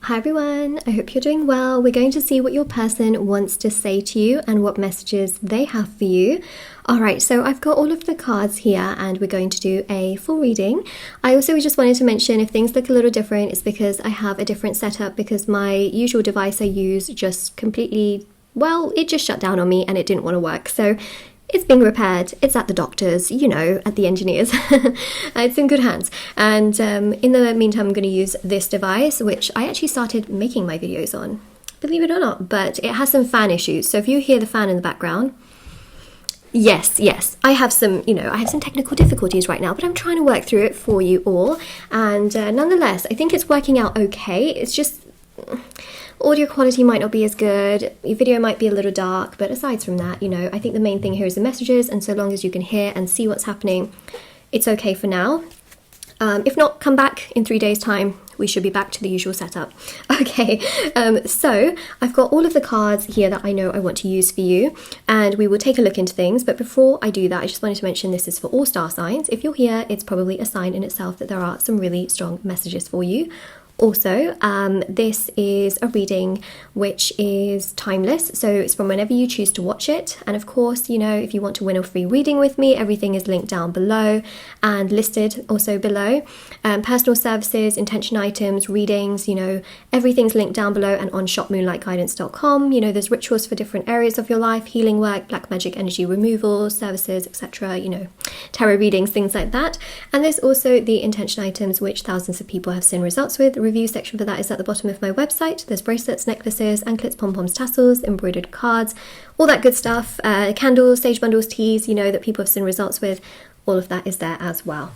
Hi everyone, I hope you're doing well. We're going to see what your person wants to say to you and what messages they have for you. Alright, so I've got all of the cards here and we're going to do a full reading. I also just wanted to mention if things look a little different, it's because I have a different setup because my usual device I use just completely, well, it just shut down on me and it didn't want to work. So it's being repaired, it's at the doctor's, you know, at the engineers. It's in good hands. And in the meantime, I'm going to use this device, which I actually started making my videos on, believe it or not, but it has some fan issues. So if you hear the fan in the background, yes, I have some, I have some technical difficulties right now, but I'm trying to work through it for you all. And nonetheless, I think it's working out okay. It's just audio quality might not be as good, your video might be a little dark, but aside from that, I think the main thing here is the messages, and so long as you can hear and see what's happening, it's okay for now. If not, come back in 3 days' time. We should be back to the usual setup. Okay, so I've got all of the cards here that I know I want to use for you, and we will take a look into things. But before I do that, I just wanted to mention this is for all star signs. If you're here, it's probably a sign in itself that there are some really strong messages for you. Also, this is a reading which is timeless, so it's from whenever you choose to watch it. And of course, if you want to win a free reading with me, everything is linked down below and listed also below. Personal services, intention items, readings, everything's linked down below and on shopmoonlightguidance.com. There's rituals for different areas of your life, healing work, black magic energy removal, services, etc., tarot readings, things like that. And there's also the intention items which thousands of people have seen results with. The review section for that is at the bottom of my website. There's bracelets, necklaces, anklets, pom-poms, tassels, embroidered cards, all that good stuff, candles, sage bundles, teas, that people have seen results with. All of that is there as well.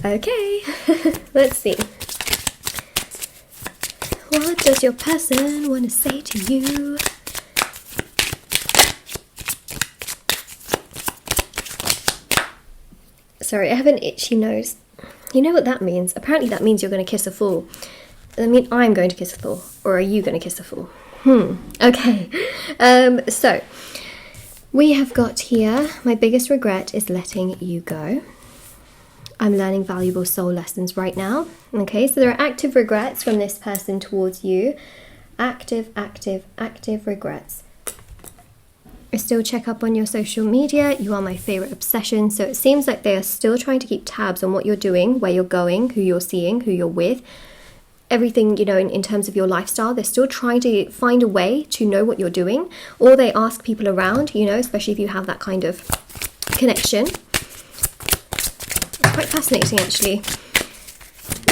Okay, let's see. What does your person want to say to you? Sorry, I have an itchy nose. You know what that means? Apparently that means you're going to kiss a fool. I mean, I'm going to kiss a fool. Or are you going to kiss a fool? Okay. So, we have got here, my biggest regret is letting you go. I'm learning valuable soul lessons right now. Okay, so there are active regrets from this person towards you. Active regrets. I still check up on your social media. You are my favorite obsession. So it seems like they are still trying to keep tabs on what you're doing, where you're going, who you're seeing, who you're with. Everything, in terms of your lifestyle, they're still trying to find a way to know what you're doing. Or they ask people around, especially if you have that kind of connection. Quite fascinating, actually.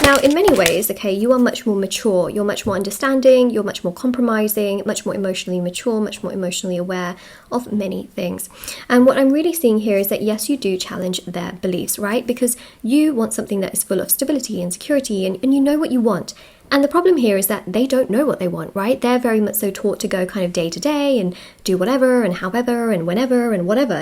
Now, in many ways, okay, you are much more mature, you're much more understanding, you're much more compromising, much more emotionally mature, much more emotionally aware of many things. And what I'm really seeing here is that, yes, you do challenge their beliefs, right? Because you want something that is full of stability and security, and you know what you want. And the problem here is that they don't know what they want, right? They're very much so taught to go kind of day to day and do whatever and however and whenever and whatever,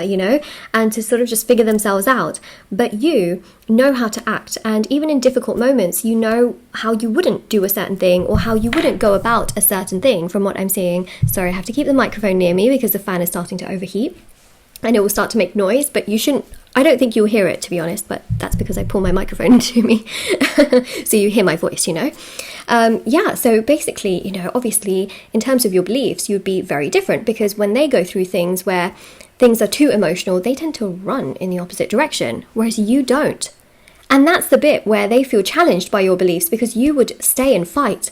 and to sort of just figure themselves out. But you know how to act, and even in difficult moments, you know how you wouldn't do a certain thing or how you wouldn't go about a certain thing from what I'm seeing. Sorry, I have to keep the microphone near me because the fan is starting to overheat and it will start to make noise, but you shouldn't. I don't think you'll hear it, to be honest, but that's because I pull my microphone into me. So you hear my voice, Yeah, so basically, obviously, in terms of your beliefs, you'd be very different because when they go through things where things are too emotional, they tend to run in the opposite direction, whereas you don't. And that's the bit where they feel challenged by your beliefs because you would stay and fight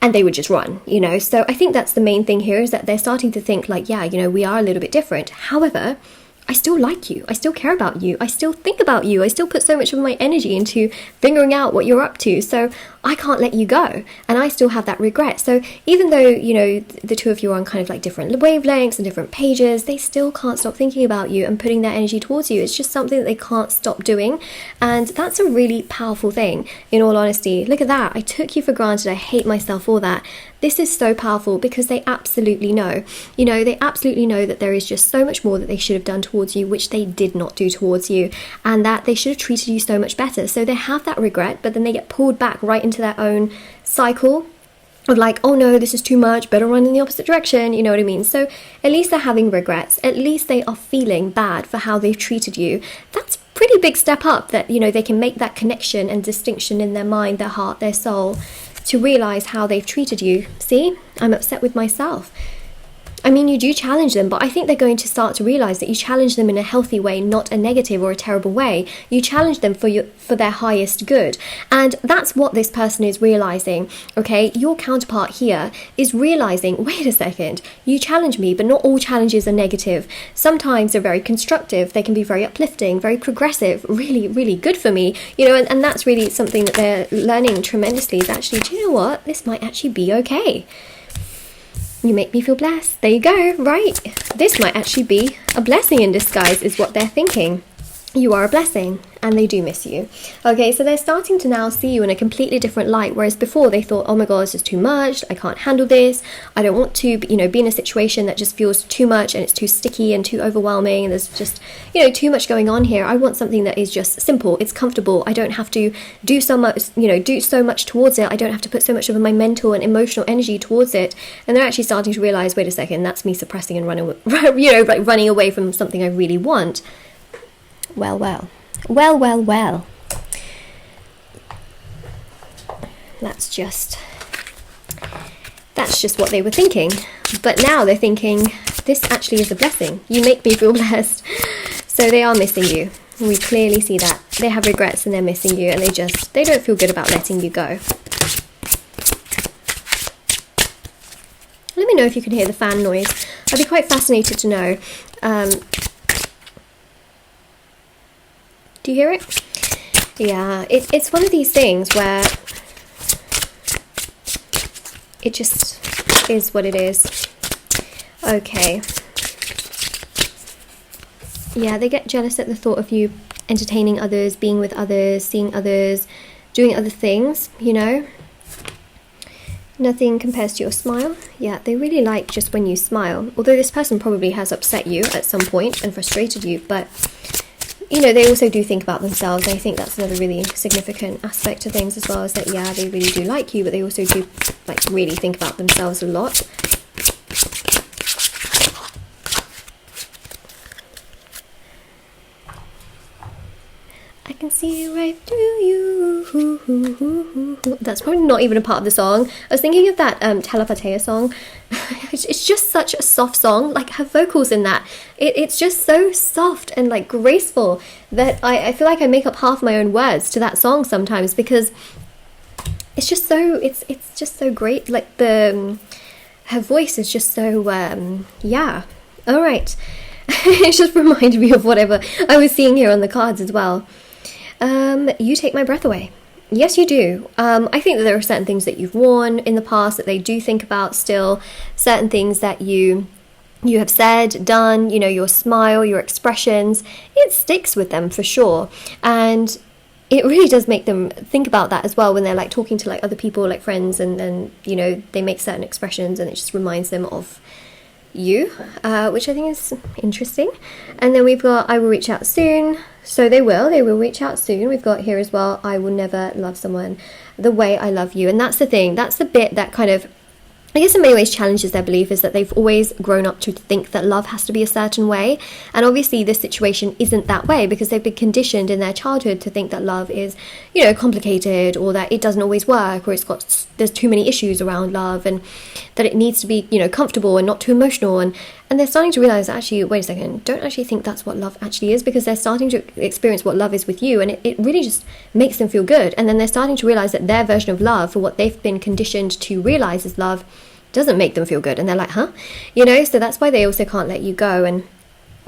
and they would just run, So I think that's the main thing here is that they're starting to think like, yeah, we are a little bit different. However, I still like you, I still care about you, I still think about you, I still put so much of my energy into figuring out what you're up to, so I can't let you go, and I still have that regret. So even though, the two of you are on kind of like different wavelengths and different pages, they still can't stop thinking about you and putting their energy towards you. It's just something that they can't stop doing, and that's a really powerful thing, in all honesty. Look at that, I took you for granted, I hate myself for that. This is so powerful because they absolutely know, they absolutely know that there is just so much more that they should have done towards you, which they did not do towards you, and that they should have treated you so much better. So they have that regret, but then they get pulled back right into their own cycle of like, oh no, this is too much, better run in the opposite direction, you know what I mean? So at least they're having regrets, at least they are feeling bad for how they've treated you. That's pretty big step up that, they can make that connection and distinction in their mind, their heart, their soul. to realize how they've treated you. See, I'm upset with myself. I mean, you do challenge them, but I think they're going to start to realize that you challenge them in a healthy way, not a negative or a terrible way. You challenge them for their highest good. And that's what this person is realizing, okay? Your counterpart here is realizing, wait a second, you challenge me, but not all challenges are negative. Sometimes they're very constructive. They can be very uplifting, very progressive, really, really good for me, you know, and that's really something that they're learning tremendously is actually, do you know what? This might actually be okay. You make me feel blessed. There you go, right? This might actually be a blessing in disguise is what they're thinking. You are a blessing and they do miss you. Okay, so they're starting to now see you in a completely different light, whereas before they thought, oh my god, this is too much, I can't handle this, I don't want to, you know, be in a situation that just feels too much and it's too sticky and too overwhelming and there's just, you know, too much going on here. I want something that is just simple, it's comfortable, I don't have to do so much, you know, do so much towards it, I don't have to put so much of my mental and emotional energy towards it. And they're actually starting to realize, wait a second, that's me suppressing and running, you know, like running away from something I really want. Well, well. Well, well, well. That's just what they were thinking. But now they're thinking, this actually is a blessing. You make me feel blessed. So they are missing you. We clearly see that. They have regrets and they're missing you and they don't feel good about letting you go. Let me know if you can hear the fan noise. I'd be quite fascinated to know. Do you hear it? Yeah, it's one of these things where it just is what it is. Okay. Yeah, they get jealous at the thought of you entertaining others, being with others, seeing others, doing other things, you know. Nothing compares to your smile. Yeah, they really like just when you smile. Although this person probably has upset you at some point and frustrated you, but you know, they also do think about themselves. I think that's another really significant aspect of things as well, is that, yeah, they really do like you, but they also do, like, really think about themselves a lot. I can see right through you. That's probably not even a part of the song. I was thinking of that Telepatea song. It's just such a soft song. Like, her vocals in that, it's just so soft and like graceful that I feel like I make up half my own words to that song sometimes, because it's just so it's just so great. Like her voice is just so yeah. All right. It just reminded me of whatever I was seeing here on the cards as well. You take my breath away. Yes, you do. I think that there are certain things that you've worn in the past that they do think about still, certain things that you have said, done, you know, your smile, your expressions, it sticks with them for sure. And it really does make them think about that as well when they're like talking to like other people, like friends, and you know, they make certain expressions and it just reminds them of you, which I think is interesting. And then we've got, I will reach out soon. So they will reach out soon. We've got here as well, I will never love someone the way I love you. And that's the thing, that's the bit that kind of, I guess in many ways challenges their belief, is that they've always grown up to think that love has to be a certain way. And obviously this situation isn't that way, because they've been conditioned in their childhood to think that love is, you know, complicated, or that it doesn't always work, or there's too many issues around love, and that it needs to be, you know, comfortable and not too emotional. And they're starting to realize that actually, wait a second, don't actually think that's what love actually is, because they're starting to experience what love is with you, and it really just makes them feel good. And then they're starting to realize that their version of love, for what they've been conditioned to realize is love, doesn't make them feel good. And they're like, huh? You know, so that's why they also can't let you go. And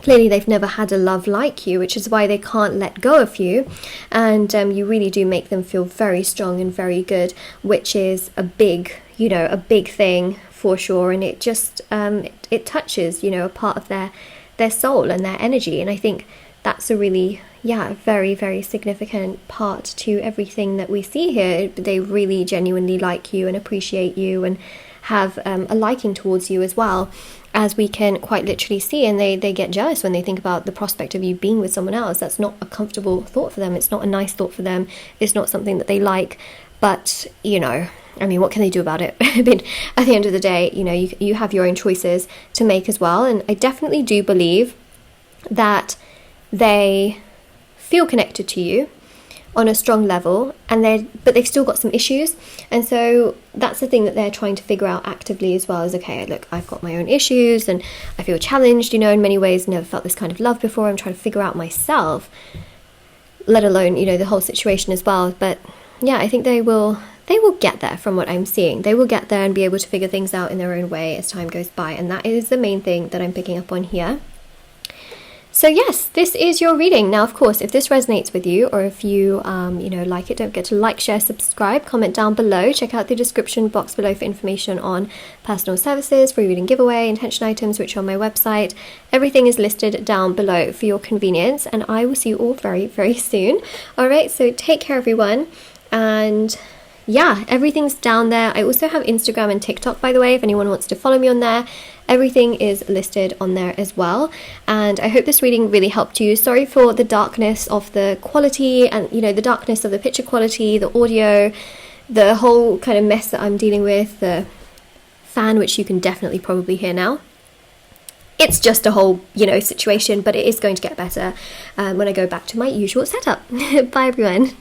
clearly they've never had a love like you, which is why they can't let go of you. And you really do make them feel very strong and very good, which is a big, you know, a big thing for sure. And it just it touches, you know, a part of their soul and their energy. And I think that's a really, yeah, very, very significant part to everything that we see here. They really genuinely like you and appreciate you and have a liking towards you as well, as we can quite literally see. And they get jealous when they think about the prospect of you being with someone else. That's not a comfortable thought for them. It's not a nice thought for them. It's not something that they like. But, you know, I mean, what can they do about it? I mean, at the end of the day, you know, you have your own choices to make as well. And I definitely do believe that they feel connected to you on a strong level, but they've still got some issues. And so that's the thing that they're trying to figure out actively as well, is okay, look, I've got my own issues and I feel challenged, you know, in many ways. Never felt this kind of love before. I'm trying to figure out myself, let alone, you know, the whole situation as well. But yeah, I think they will get there. From what I'm seeing, they will get there and be able to figure things out in their own way as time goes by, and that is the main thing that I'm picking up on here. So yes, this is your reading. Now, of course, if this resonates with you, or if you, you know, like it, don't forget to like, share, subscribe, comment down below. Check out the description box below for information on personal services, free reading giveaway, intention items, which are on my website. Everything is listed down below for your convenience, and I will see you all very, very soon. All right, so take care, everyone, and yeah, everything's down there. I also have Instagram and TikTok, by the way, if anyone wants to follow me on there. Everything is listed on there as well. And I hope this reading really helped you. Sorry for the darkness of the quality, and, you know, the darkness of the picture quality, the audio, the whole kind of mess that I'm dealing with, the fan, which you can definitely probably hear now. It's just a whole, you know, situation, but it is going to get better when I go back to my usual setup. Bye, everyone.